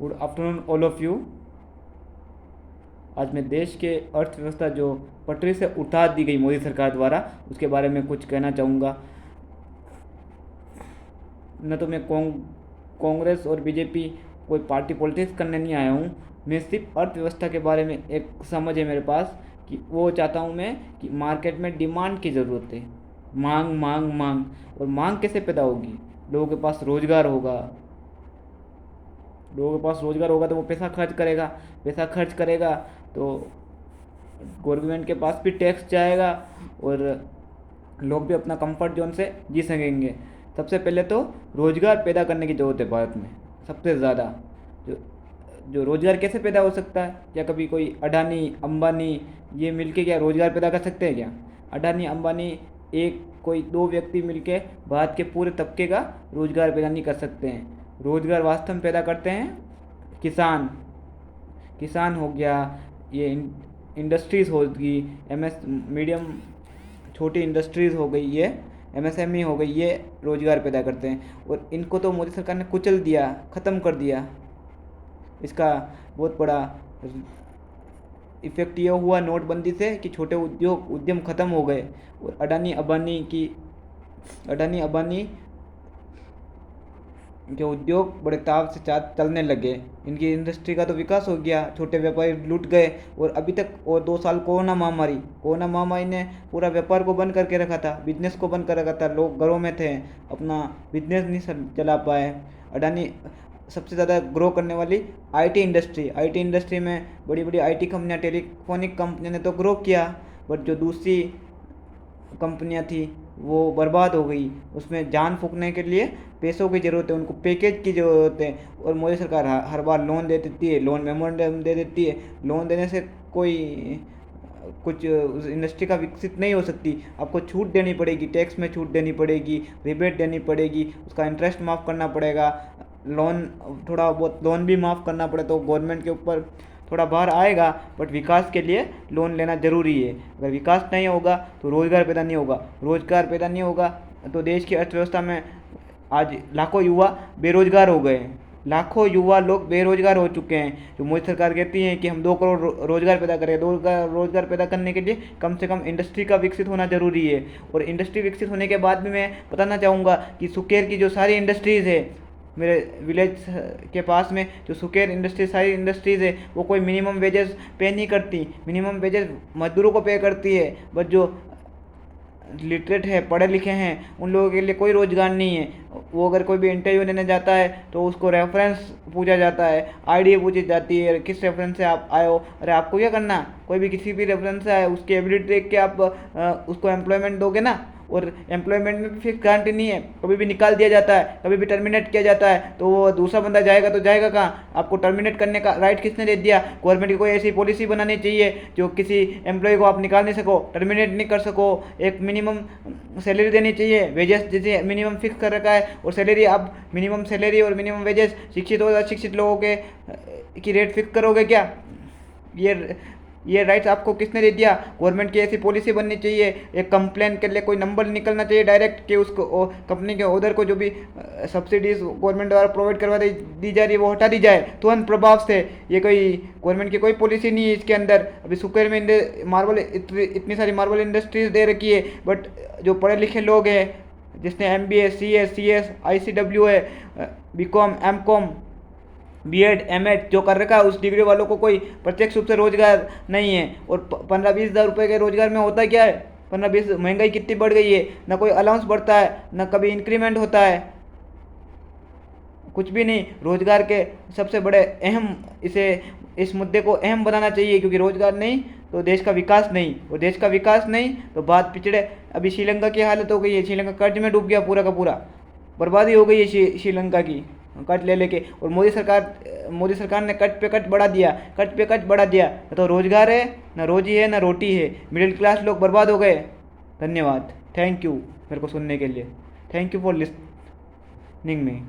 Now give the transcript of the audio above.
Good afternoon all of you. आज मैं देश के अर्थव्यवस्था जो पटरी से उठा दी गई मोदी सरकार द्वारा उसके बारे में कुछ कहना चाहूँगा। न तो मैं कांग्रेस और बीजेपी कोई पार्टी पॉलिटिक्स करने नहीं आया हूँ। मैं सिर्फ अर्थव्यवस्था के बारे में एक समझ है मेरे पास कि वो चाहता हूँ मैं कि मार्केट में डिमांड की ज़रूरत है। मांग मांग मांग। और मांग कैसे पैदा होगी? लोगों के पास रोज़गार होगा। लोगों के पास रोज़गार होगा तो वो पैसा खर्च करेगा। पैसा खर्च करेगा तो गवर्नमेंट के पास भी टैक्स जाएगा और लोग भी अपना कंफर्ट जोन से जी सकेंगे। सबसे पहले तो रोज़गार पैदा करने की ज़रूरत है भारत में सबसे ज़्यादा। जो जो रोज़गार कैसे पैदा हो सकता है? क्या कभी कोई अडानी अंबानी ये मिलके क्या रोज़गार पैदा कर सकते हैं क्या? अडानी अंबानी एक कोई दो व्यक्ति मिलके भारत के पूरे तबके का रोज़गार पैदा नहीं कर सकते हैं। रोज़गार वास्तव में पैदा करते हैं किसान। किसान हो गया, ये इंडस्ट्रीज़ होगी, एमएस मीडियम छोटी इंडस्ट्रीज़ हो गई, ये एमएसएमई हो गई, ये रोज़गार पैदा करते हैं। और इनको तो मोदी सरकार ने कुचल दिया, ख़त्म कर दिया। इसका बहुत बड़ा इफ़ेक्ट ये हुआ नोटबंदी से कि छोटे उद्यम ख़त्म हो गए और अडानी अबानी के उद्योग बड़े ताव से चलने लगे। इनकी इंडस्ट्री का तो विकास हो गया, छोटे व्यापारी लूट गए। और अभी तक और 2 साल कोरोना महामारी ने पूरा व्यापार को बंद करके रखा था, बिजनेस को बंद कर रखा था। लोग घरों में थे, अपना बिजनेस नहीं चला पाए। अडानी सबसे ज़्यादा ग्रो करने वाली आईटी इंडस्ट्री में बड़ी बड़ी आईटी कंपनियां, टेलीफोनिक कंपनियों ने तो ग्रो किया, बट जो दूसरी कंपनियां थी वो बर्बाद हो गई। उसमें जान फूंकने के लिए पैसों की ज़रूरत है, उनको पैकेज की ज़रूरत है। और मोदी सरकार हर बार लोन दे देती है, लोन मेमोरेंडम दे देती है। लोन देने से कोई कुछ उस इंडस्ट्री का विकसित नहीं हो सकती। आपको छूट देनी पड़ेगी, टैक्स में छूट देनी पड़ेगी, रिबेट देनी पड़ेगी, उसका इंटरेस्ट माफ़ करना पड़ेगा। लोन थोड़ा बहुत लोन भी माफ़ करना पड़े तो गवर्नमेंट के ऊपर थोड़ा भार आएगा, बट विकास के लिए लोन लेना ज़रूरी है। अगर विकास नहीं होगा तो रोज़गार पैदा नहीं होगा। रोज़गार पैदा नहीं होगा तो देश की अर्थव्यवस्था में आज लाखों युवा बेरोजगार हो गए हैं। लाखों युवा लोग बेरोजगार हो चुके हैं। जो मोदी सरकार कहती है कि हम 2 करोड़ रोज़गार पैदा करें, रोज़गार पैदा करने के लिए कम से कम इंडस्ट्री का विकसित होना ज़रूरी है। और इंडस्ट्री विकसित होने के बाद भी मैं बताना चाहूँगा कि सुकेर की जो सारी इंडस्ट्रीज़ है मेरे विलेज के पास में, जो सुकेर इंडस्ट्री सारी इंडस्ट्रीज़ है, वो कोई मिनिमम वेजेस पे नहीं करती। मिनिमम वेजेस मजदूरों को पे करती है, बट जो लिटरेट है, पढ़े लिखे हैं, उन लोगों के लिए कोई रोज़गार नहीं है। वो अगर कोई भी इंटरव्यू देने जाता है तो उसको रेफरेंस पूछा जाता है, आईडी पूछी जाती है, किस रेफरेंस से आप आए हो। अरे आपको क्या करना, कोई भी किसी भी रेफरेंस से आए, उसकी एबिलिटी देख के आप उसको एम्प्लॉयमेंट दोगे ना। और एम्प्लॉयमेंट में भी फिक्स गारंटी नहीं है, कभी भी निकाल दिया जाता है, कभी भी टर्मिनेट किया जाता है। तो वो दूसरा बंदा जाएगा तो जाएगा कहाँ? आपको टर्मिनेट करने का राइट किसने दे दिया? गवर्नमेंट की कोई ऐसी पॉलिसी बनानी चाहिए जो किसी एम्प्लॉय को आप निकाल नहीं सको, टर्मिनेट नहीं कर सको। एक मिनिमम सैलरी देनी चाहिए, वेजेस जैसे मिनिमम फिक्स कर रखा है। और सैलरी, अब मिनिमम सैलरी और मिनिमम वेजेस शिक्षित और अशिक्षित लोगों के की रेट फिक्स करोगे क्या? ये राइट्स आपको किसने दे दिया? गवर्नमेंट की ऐसी पॉलिसी बननी चाहिए। एक कंप्लेन के लिए कोई नंबर निकलना चाहिए डायरेक्ट, कि उसको कंपनी के ओनर को जो भी सब्सिडीज गवर्नमेंट द्वारा प्रोवाइड करवा दी जा रही है वो हटा दी जाए तुरंत प्रभाव से। ये कोई गवर्नमेंट की कोई पॉलिसी नहीं है इसके अंदर। अभी सुकेर में इतनी सारी मार्बल इंडस्ट्रीज दे रखी है, बट जो पढ़े लिखे लोग हैं, जिसने MBA CS ICW है, BCom MCom B.Ed M.Ed जो कर रखा है, उस डिग्री वालों को कोई प्रत्यक्ष रूप से रोजगार नहीं है। और 15-20 हज़ार रुपये के रोजगार में होता क्या है? 15-20 महंगाई कितनी बढ़ गई है, ना कोई अलाउंस बढ़ता है, ना कभी इंक्रीमेंट होता है, कुछ भी नहीं। रोजगार के सबसे बड़े इस मुद्दे को अहम बनाना चाहिए, क्योंकि रोजगार नहीं तो देश का विकास नहीं, और देश का विकास नहीं तो बात पिछड़े। अभी श्रीलंका की हालत हो गई है, श्रीलंका कर्ज में डूब गया, पूरा का पूरा बर्बादी हो गई है श्रीलंका की कर्ज ले लेके। और मोदी सरकार ने कट पे कट बढ़ा दिया। न तो रोजगार है, न रोजी है, न रोटी है। मिडिल क्लास लोग बर्बाद हो गए। धन्यवाद, थैंक यू मेरे को सुनने के लिए। Thank you for listening me.